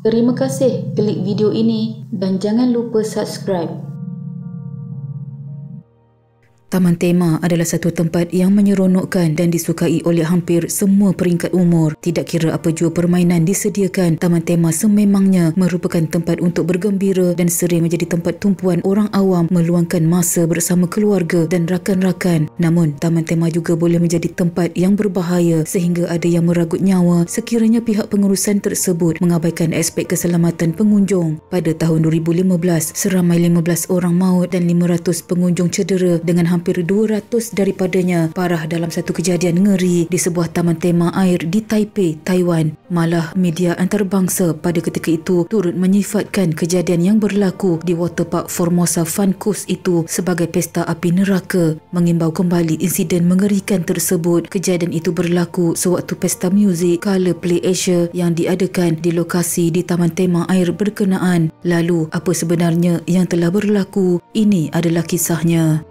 Terima kasih klik video ini dan jangan lupa subscribe. Taman Tema adalah satu tempat yang menyeronokkan dan disukai oleh hampir semua peringkat umur. Tidak kira apa jua permainan disediakan, Taman Tema sememangnya merupakan tempat untuk bergembira dan sering menjadi tempat tumpuan orang awam meluangkan masa bersama keluarga dan rakan-rakan. Namun, Taman Tema juga boleh menjadi tempat yang berbahaya sehingga ada yang meragut nyawa sekiranya pihak pengurusan tersebut mengabaikan aspek keselamatan pengunjung. Pada tahun 2015, seramai 15 orang maut dan 500 pengunjung cedera dengan hampir 200 daripadanya parah dalam satu kejadian ngeri di sebuah taman tema air di Taipei, Taiwan. Malah media antarabangsa pada ketika itu turut menyifatkan kejadian yang berlaku di waterpark Formosa Fun Coast itu sebagai pesta api neraka, mengimbau kembali insiden mengerikan tersebut. Kejadian itu berlaku sewaktu pesta muzik Color Play Asia yang diadakan di lokasi di taman tema air berkenaan. Lalu, apa sebenarnya yang telah berlaku? Ini adalah kisahnya.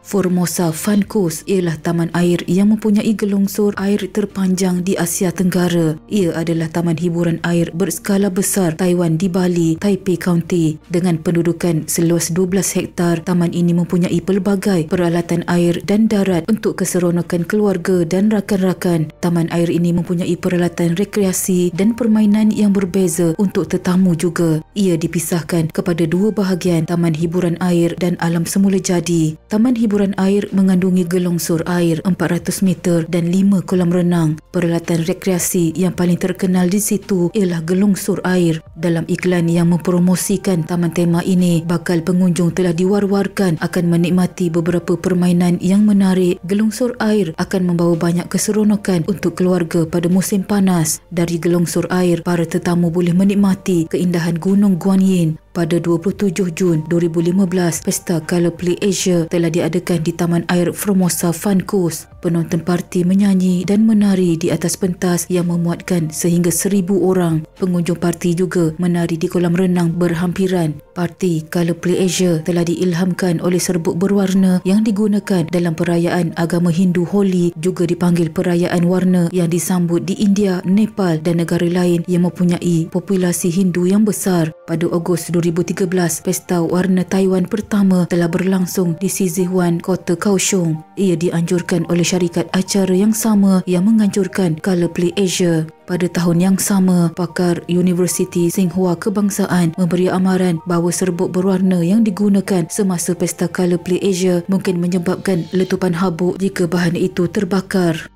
Formosa Fun Coast ialah taman air yang mempunyai gelongsor air terpanjang di Asia Tenggara. Ia adalah taman hiburan air berskala besar Taiwan di Bali, Taipei County. Dengan pendudukan seluas 12 hektar, taman ini mempunyai pelbagai peralatan air dan darat untuk keseronokan keluarga dan rakan-rakan. Taman air ini mempunyai peralatan rekreasi dan permainan yang berbeza untuk tetamu juga. Ia dipisahkan kepada dua bahagian, taman hiburan air dan alam semula jadi. Taman hiburan air mengandungi gelongsor air 400 meter dan 5 kolam renang. Peralatan rekreasi yang paling terkenal di situ ialah gelongsor air. Dalam iklan yang mempromosikan taman tema ini, bakal pengunjung telah diwar-warkan akan menikmati beberapa permainan yang menarik. Gelongsor air akan membawa banyak keseronokan untuk keluarga pada musim panas. Dari gelongsor air, para tetamu boleh menikmati keindahan Gunung Guanyin. Pada 27 Jun 2015, Pesta Color Play Asia telah diadakan di Taman Air Formosa Fun Coast. Penonton parti menyanyi dan menari di atas pentas yang memuatkan sehingga 1,000 orang. Pengunjung parti juga menari di kolam renang berhampiran. Parti Color Play Asia telah diilhamkan oleh serbuk berwarna yang digunakan dalam perayaan agama Hindu Holi, juga dipanggil perayaan warna, yang disambut di India, Nepal dan negara lain yang mempunyai populasi Hindu yang besar. Pada Ogos 2013, Pesta Warna Taiwan pertama telah berlangsung di Sizihuan, kota Kaohsiung. Ia dianjurkan oleh syarikat acara yang sama yang menganjurkan Color Play Asia. Pada tahun yang sama, pakar Universiti Tsinghua Kebangsaan memberi amaran bahawa serbuk berwarna yang digunakan semasa Pesta Color Play Asia mungkin menyebabkan letupan habuk jika bahan itu terbakar.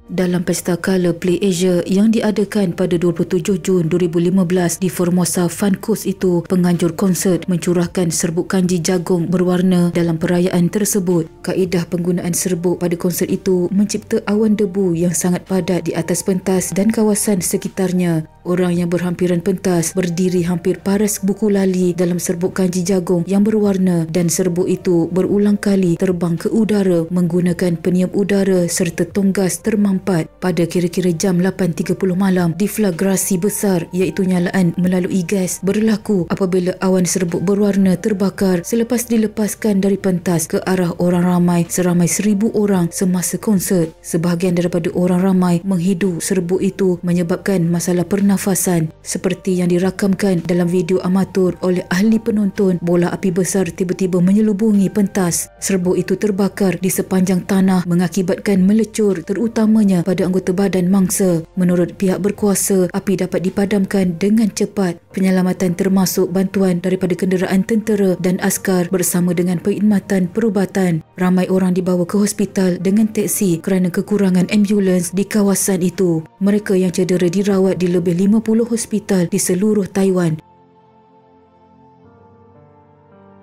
Dalam Pesta Color Play Asia yang diadakan pada 27 Jun 2015 di Formosa Fun Coast itu, penganjur konsert mencurahkan serbuk kanji jagung berwarna dalam perayaan tersebut. Kaedah penggunaan serbuk pada konsert itu mencipta awan debu yang sangat padat di atas pentas dan kawasan sekitarnya. Orang yang berhampiran pentas berdiri hampir paras buku lali dalam serbuk kanji jagung yang berwarna, dan serbuk itu berulang kali terbang ke udara menggunakan peniup udara serta tonggas termampat. Pada kira-kira jam 8.30 malam, deflagrasi besar iaitu nyalaan melalui gas berlaku apabila awan serbuk berwarna terbakar selepas dilepaskan dari pentas ke arah orang ramai seramai 1,000 orang semasa konsert. Sebahagian daripada orang ramai menghidu serbuk itu menyebabkan masalah pernafasan seperti yang dirakamkan dalam video amatur oleh ahli penonton. Bola api besar tiba-tiba menyelubungi pentas. Serbuk itu terbakar di sepanjang tanah mengakibatkan melecur terutamanya pada anggota badan mangsa. Menurut pihak berkuasa, api dapat dipadamkan dengan cepat. Penyelamatan termasuk bantuan daripada kenderaan tentera dan askar bersama dengan perkhidmatan perubatan. Ramai orang dibawa ke hospital dengan teksi kerana kekurangan ambulans di kawasan itu. Mereka yang cedera dirawat di lebih 50 hospital di seluruh Taiwan.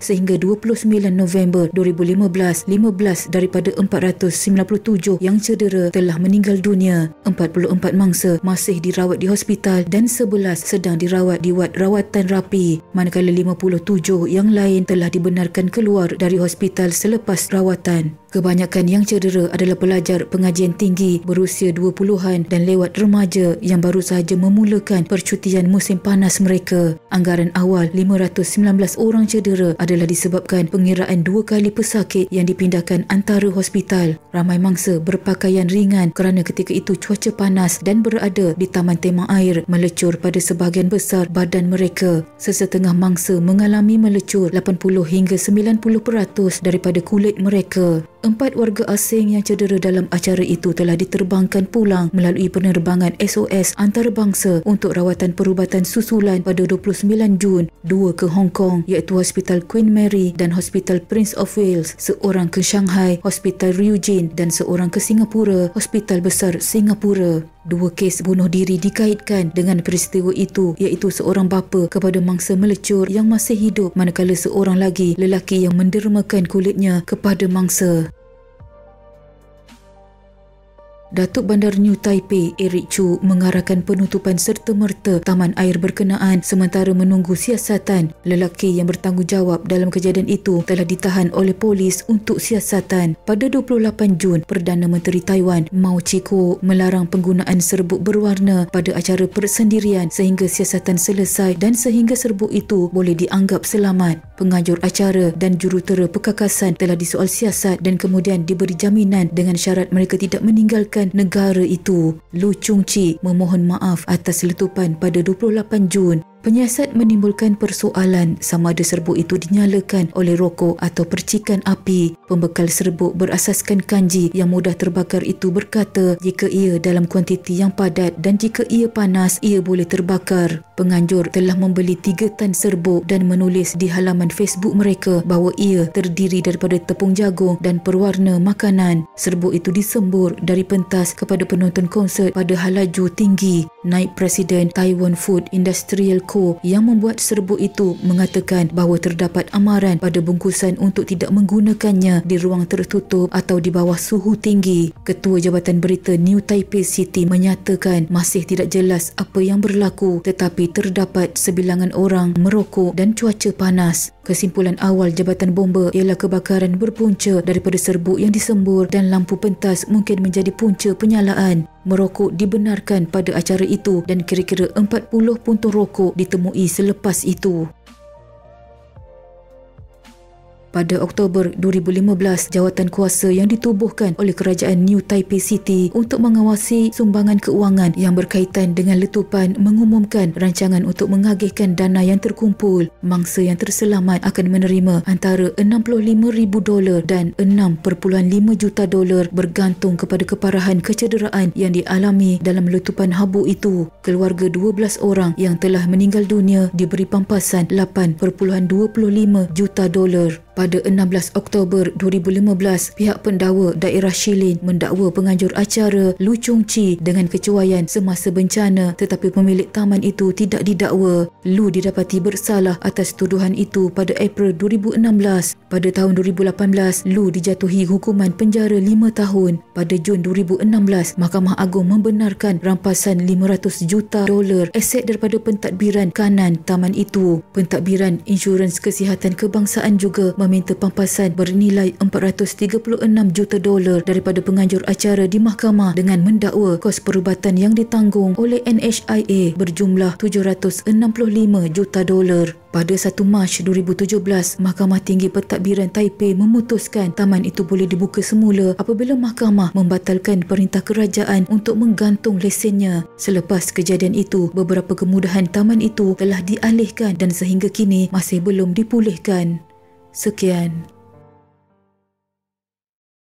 Sehingga 29 November 2015, 15 daripada 497 yang cedera telah meninggal dunia. 44 mangsa masih dirawat di hospital dan 11 sedang dirawat di wad rawatan rapi, manakala 57 yang lain telah dibenarkan keluar dari hospital selepas rawatan. Kebanyakan yang cedera adalah pelajar pengajian tinggi berusia 20-an dan lewat remaja yang baru sahaja memulakan percutian musim panas mereka. Anggaran awal 519 orang cedera adalah disebabkan pengiraan 2 kali pesakit yang dipindahkan antara hospital. Ramai mangsa berpakaian ringan kerana ketika itu cuaca panas dan berada di taman tema air melecur pada sebahagian besar badan mereka. Sesetengah mangsa mengalami melecur 80 hingga 90% daripada kulit mereka. 4 warga asing yang cedera dalam acara itu telah diterbangkan pulang melalui penerbangan SOS antarabangsa untuk rawatan perubatan susulan pada 29 Jun, 2 ke Hong Kong iaitu Hospital Queen Mary dan Hospital Prince of Wales, seorang ke Shanghai, Hospital Ryujin dan seorang ke Singapura, Hospital Besar Singapura. 2 kes bunuh diri dikaitkan dengan peristiwa itu iaitu seorang bapa kepada mangsa melecur yang masih hidup manakala seorang lagi lelaki yang mendermakan kulitnya kepada mangsa. Datuk Bandar New Taipei Eric Chu mengarahkan penutupan serta-merta taman air berkenaan sementara menunggu siasatan. Lelaki yang bertanggungjawab dalam kejadian itu telah ditahan oleh polis untuk siasatan. Pada 28 Jun, Perdana Menteri Taiwan Mao Chi-kuo melarang penggunaan serbuk berwarna pada acara persendirian sehingga siasatan selesai dan sehingga serbuk itu boleh dianggap selamat. Pengatur acara dan jurutera perkakasan telah disoal siasat dan kemudian diberi jaminan dengan syarat mereka tidak meninggalkan negara itu. Lu Chung-chi memohon maaf atas letupan pada 28 Jun. Penyiasat menimbulkan persoalan sama ada serbuk itu dinyalakan oleh rokok atau percikan api. Pembekal serbuk berasaskan kanji yang mudah terbakar itu berkata jika ia dalam kuantiti yang padat dan jika ia panas, ia boleh terbakar. Penganjur telah membeli 3 tan serbuk dan menulis di halaman Facebook mereka bahawa ia terdiri daripada tepung jagung dan perwarna makanan. Serbuk itu disembur dari pentas kepada penonton konsert pada halaju tinggi. Naib Presiden Taiwan Food Industrial Co yang membuat serbuk itu mengatakan bahawa terdapat amaran pada bungkusan untuk tidak menggunakannya di ruang tertutup atau di bawah suhu tinggi. Ketua Jabatan Berita New Taipei City menyatakan masih tidak jelas apa yang berlaku tetapi terdapat sebilangan orang merokok dan cuaca panas. Kesimpulan awal Jabatan Bomba ialah kebakaran berpunca daripada serbuk yang disembur dan lampu pentas mungkin menjadi punca penyalaan. Merokok dibenarkan pada acara itu dan kira-kira 40 puntung rokok ditemui selepas itu. Pada Oktober 2015, jawatan kuasa yang ditubuhkan oleh Kerajaan New Taipei City untuk mengawasi sumbangan keuangan yang berkaitan dengan letupan mengumumkan rancangan untuk mengagihkan dana yang terkumpul. Mangsa yang terselamat akan menerima antara $65,000 dan $6.5 juta bergantung kepada keparahan kecederaan yang dialami dalam letupan habu itu. Keluarga 12 orang yang telah meninggal dunia diberi pampasan $8.25 juta. Pada 16 Oktober 2015, pihak pendakwa daerah Shilin mendakwa penganjur acara Lu Chung-chi dengan kecuaian semasa bencana tetapi pemilik taman itu tidak didakwa. Lu didapati bersalah atas tuduhan itu pada April 2016. Pada tahun 2018, Lu dijatuhi hukuman penjara 5 tahun. Pada Jun 2016, Mahkamah Agung membenarkan rampasan $500 juta aset daripada pentadbiran kanan taman itu. Pentadbiran insurans kesihatan kebangsaan juga meminta pampasan bernilai $436 juta daripada penganjur acara di mahkamah dengan mendakwa kos perubatan yang ditanggung oleh NHIA berjumlah $765 juta. Pada 1 Mac 2017, Mahkamah Tinggi Pentadbiran Taipei memutuskan taman itu boleh dibuka semula apabila mahkamah membatalkan perintah kerajaan untuk menggantung lesennya. Selepas kejadian itu, beberapa kemudahan taman itu telah dialihkan dan sehingga kini masih belum dipulihkan. Sekian.